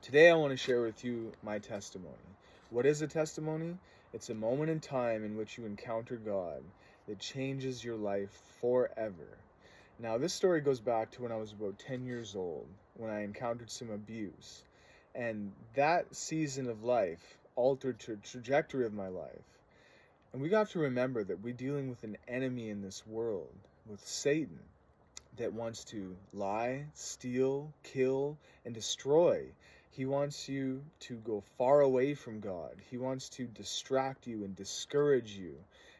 Today I want to share with you my testimony. What is a testimony? It's a moment in time in which you encounter God that changes your life forever. Now, this story goes back to when I was about 10 years old, when I encountered some abuse. And that season of life altered the trajectory of my life. And we have to remember that we're dealing with an enemy in this world, with Satan, that wants to lie, steal, kill, and destroy. He wants you to go far away from God. He wants to distract you and discourage you.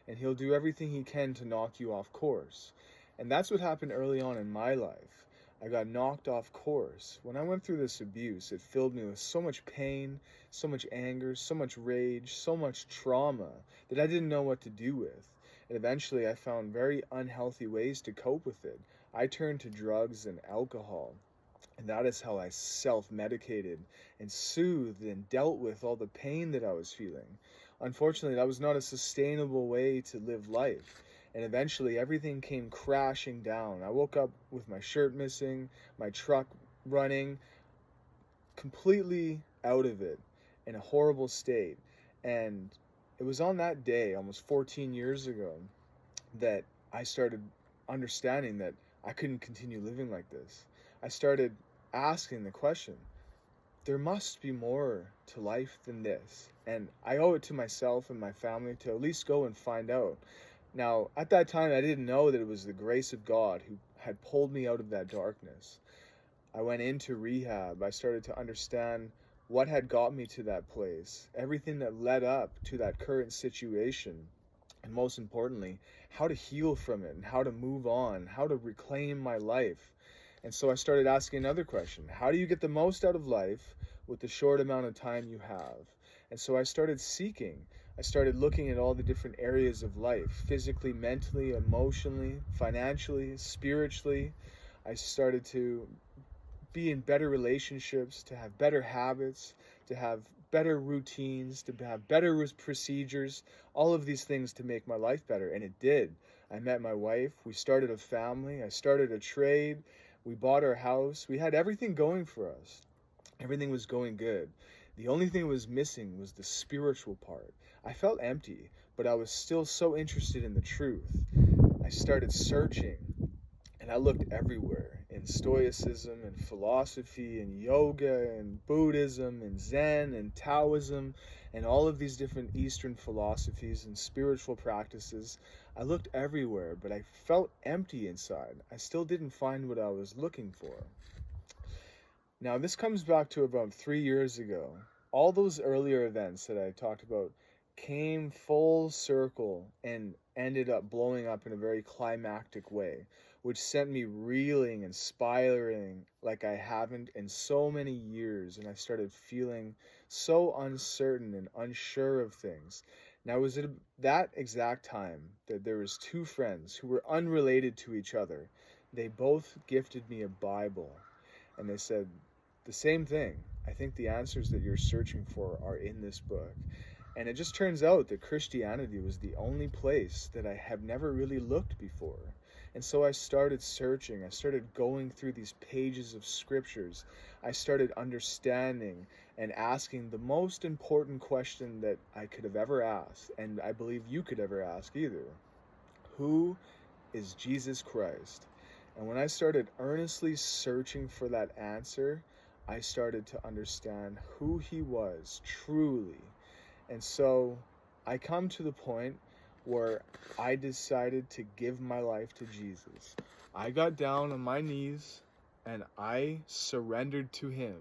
And he'll do everything he can to knock you off course. And that's what happened early on in my life. I got knocked off course. When I went through this abuse, it filled me with so much pain, so much anger, so much rage, so much trauma that I didn't know what to do with. And eventually I found very unhealthy ways to cope with it. I turned to drugs and alcohol. And that is how I self-medicated and soothed and dealt with all the pain that I was feeling. Unfortunately, that was not a sustainable way to live life. And eventually everything came crashing down. I woke up with my shirt missing, my truck running, completely out of it, in a horrible state. And it was on that day, almost 14 years ago, that I started understanding that I couldn't continue living like this. I started asking the question, there must be more to life than this. And I owe it to myself and my family to at least go and find out. Now, at that time, I didn't know that it was the grace of God who had pulled me out of that darkness. I went into rehab. I started to understand what had got me to that place, everything that led up to that current situation, and most importantly, how to heal from it and how to move on, how to reclaim my life. And so I started asking another question. How do you get the most out of life with the short amount of time you have? And so I started seeking. I started looking at all the different areas of life, physically, mentally, emotionally, financially, spiritually. I started to be in better relationships, to have better habits, to have better routines, to have better procedures, all of these things to make my life better. And it did. I met my wife. We started a family. I started a trade. We bought our house. We had everything going for us. Everything was going good. The only thing that was missing was the spiritual part. I felt empty, but I was still so interested in the truth. I started searching, and I looked everywhere, in Stoicism and philosophy and yoga and Buddhism and Zen and Taoism and all of these different Eastern philosophies and spiritual practices. I looked everywhere, but I felt empty inside. I still didn't find what I was looking for. Now, this comes back to about 3 years ago. All those earlier events that I talked about came full circle and ended up blowing up in a very climactic way, which sent me reeling and spiraling like I haven't in so many years. And I started feeling so uncertain and unsure of things. Now, it was at that exact time that there was two friends who were unrelated to each other. They both gifted me a Bible, and they said the same thing. I think the answers that you're searching for are in this book. And it just turns out that Christianity was the only place that I have never really looked before. And so I started searching. I started going through these pages of scriptures. I started understanding and asking the most important question that I could have ever asked, and I believe you could ever ask either. Who is Jesus Christ? And when I started earnestly searching for that answer, I started to understand who he was truly. And so I come to the point where I decided to give my life to Jesus. I got down on my knees and I surrendered to him.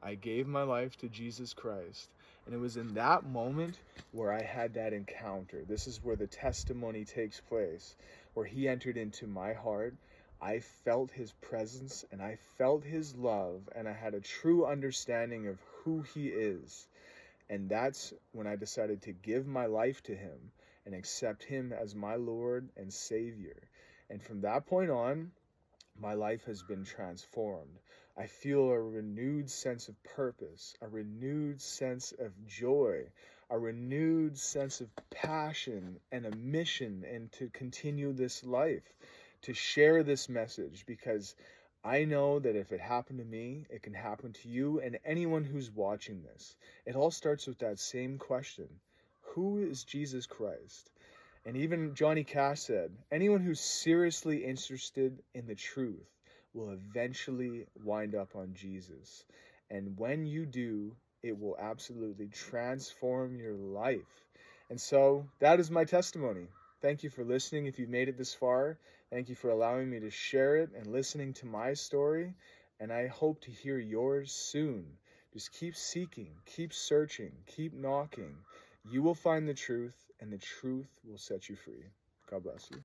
I gave my life to Jesus Christ. And it was in that moment where I had that encounter. This is where the testimony takes place, where he entered into my heart. I felt his presence and I felt his love, and I had a true understanding of who he is. And that's when I decided to give my life to him and accept him as my Lord and Savior. And from that point on, my life has been transformed. I feel a renewed sense of purpose, a renewed sense of joy, a renewed sense of passion and a mission, and to continue this life, to share this message, because I know that if it happened to me, it can happen to you and anyone who's watching this. It all starts with that same question. Who is Jesus Christ? And even Johnny Cash said, anyone who's seriously interested in the truth will eventually wind up on Jesus. And when you do, it will absolutely transform your life. And so that is my testimony. Thank you for listening. If you've made it this far, thank you for allowing me to share it and listening to my story. And I hope to hear yours soon. Just keep seeking, keep searching, keep knocking. You will find the truth, and the truth will set you free. God bless you.